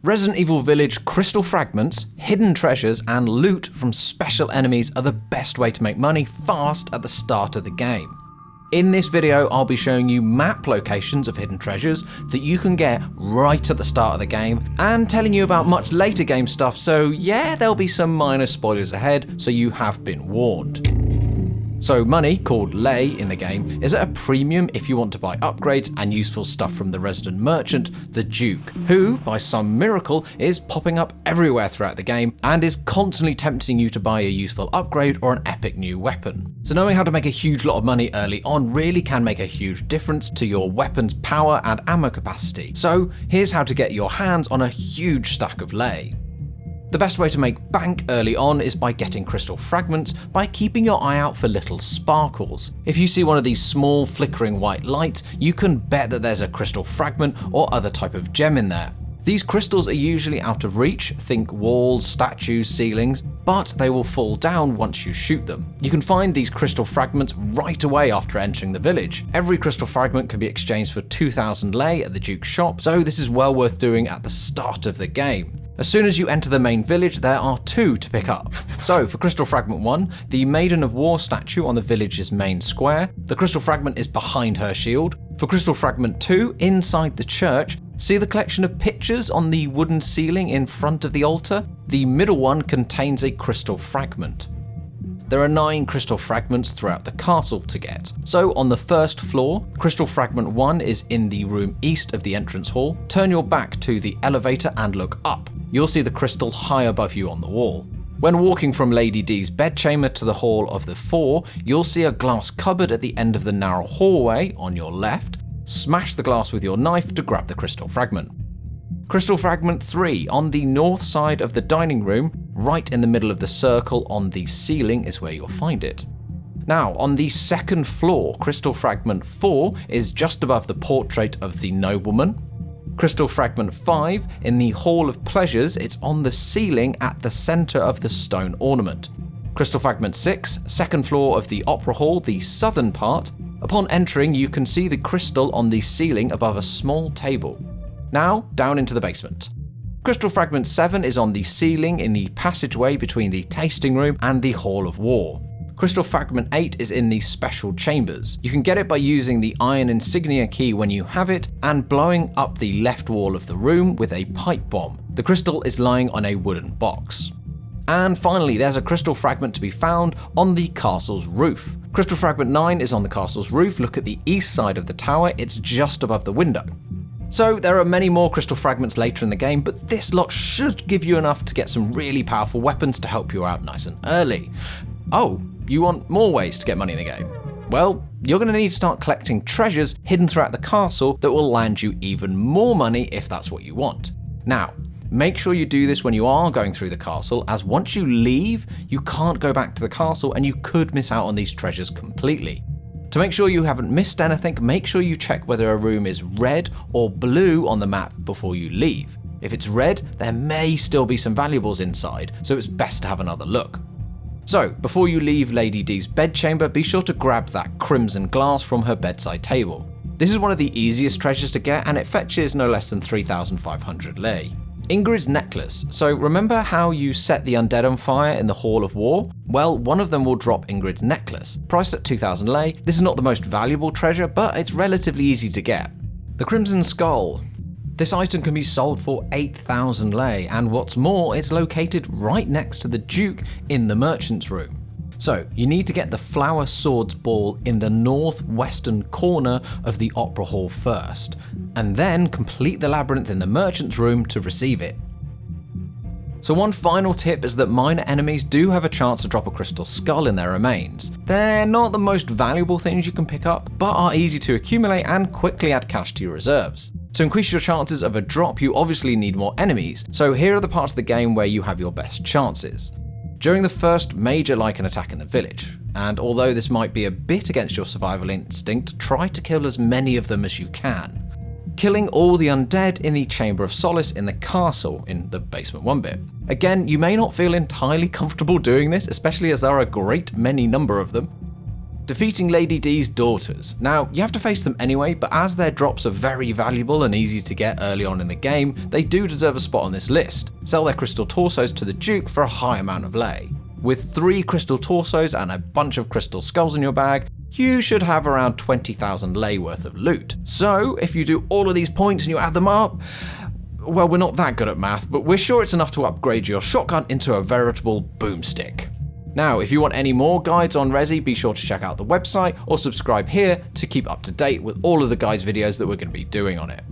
Resident Evil Village crystal fragments, hidden treasures, and loot from special enemies are the best way to make money fast at the start of the game. In this video, I'll be showing you map locations of hidden treasures that you can get right at the start of the game, and telling you about much later game stuff, so yeah, there'll be some minor spoilers ahead, so you have been warned. So money, called lei in the game, is at a premium if you want to buy upgrades and useful stuff from the resident merchant, the Duke, who, by some miracle, is popping up everywhere throughout the game and is constantly tempting you to buy a useful upgrade or an epic new weapon. So knowing how to make a huge lot of money early on really can make a huge difference to your weapon's power and ammo capacity. So here's how to get your hands on a huge stack of lei. The best way to make bank early on is by getting crystal fragments by keeping your eye out for little sparkles. If you see one of these small flickering white lights, you can bet that there's a crystal fragment or other type of gem in there. These crystals are usually out of reach, think walls, statues, ceilings, but they will fall down once you shoot them. You can find these crystal fragments right away after entering the village. Every crystal fragment can be exchanged for 2,000 lei at the Duke's shop, so this is well worth doing at the start of the game. As soon as you enter the main village, there are 2 to pick up. So for Crystal Fragment 1, the Maiden of War statue on the village's main square. The crystal fragment is behind her shield. For Crystal Fragment 2, inside the church, see the collection of pictures on the wooden ceiling in front of the altar? The middle one contains a crystal fragment. There are 9 crystal fragments throughout the castle to get. So on the first floor, crystal fragment 1 is in the room east of the entrance hall. Turn your back to the elevator and look up. You'll see the crystal high above you on the wall. When walking from Lady D's bedchamber to the Hall of the Four, you'll see a glass cupboard at the end of the narrow hallway on your left. Smash the glass with your knife to grab the crystal fragment. Crystal fragment 3 on the north side of the dining room, right in the middle of the circle on the ceiling is where you'll find it. Now, on the second floor, crystal fragment 4 is just above the portrait of the nobleman. Crystal fragment 5 in the Hall of Pleasures, it's on the ceiling at the center of the stone ornament. Crystal fragment 6, second floor of the Opera Hall, the southern part. Upon entering, you can see the crystal on the ceiling above a small table. Now, down into the basement. Crystal fragment 7 is on the ceiling in the passageway between the tasting room and the Hall of War. Crystal fragment 8 is in the special chambers. You can get it by using the iron insignia key when you have it and blowing up the left wall of the room with a pipe bomb. The crystal is lying on a wooden box. And finally, there's a crystal fragment to be found on the castle's roof. Crystal fragment 9 is on the castle's roof. Look at the east side of the tower, it's just above the window. So there are many more crystal fragments later in the game, but this lot should give you enough to get some really powerful weapons to help you out nice and early. Oh, you want more ways to get money in the game? Well, you're going to need to start collecting treasures hidden throughout the castle that will land you even more money if that's what you want. Now, make sure you do this when you are going through the castle, as once you leave, you can't go back to the castle and you could miss out on these treasures completely. To make sure you haven't missed anything, make sure you check whether a room is red or blue on the map before you leave. If it's red, there may still be some valuables inside, so it's best to have another look. So, before you leave Lady D's bedchamber, be sure to grab that crimson glass from her bedside table. This is one of the easiest treasures to get, and it fetches no less than 3,500 lei. Ingrid's necklace. So remember how you set the undead on fire in the Hall of War? Well, one of them will drop Ingrid's necklace. Priced at 2,000 lei, this is not the most valuable treasure, but it's relatively easy to get. The Crimson Skull. This item can be sold for 8,000 lei, and what's more, it's located right next to the Duke in the merchant's room. So, you need to get the Flower Swords Ball in the northwestern corner of the Opera Hall first, and then complete the labyrinth in the merchant's room to receive it. So one final tip is that minor enemies do have a chance to drop a crystal skull in their remains. They're not the most valuable things you can pick up, but are easy to accumulate and quickly add cash to your reserves. To increase your chances of a drop, you obviously need more enemies, so here are the parts of the game where you have your best chances. During the first major Lycan attack in the village, and although this might be a bit against your survival instinct, try to kill as many of them as you can. Killing all the undead in the Chamber of Solace in the castle in the basement 1 bit. Again, you may not feel entirely comfortable doing this, especially as there are a great many number of them. Defeating Lady D's daughters. Now, you have to face them anyway, but as their drops are very valuable and easy to get early on in the game, they do deserve a spot on this list. Sell their crystal torsos to the Duke for a high amount of lei. With 3 crystal torsos and a bunch of crystal skulls in your bag, you should have around 20,000 lei worth of loot. So, if you do all of these points and you add them up, well, we're not that good at math, but we're sure it's enough to upgrade your shotgun into a veritable boomstick. Now, if you want any more guides on Resi, be sure to check out the website or subscribe here to keep up to date with all of the guides videos that we're going to be doing on it.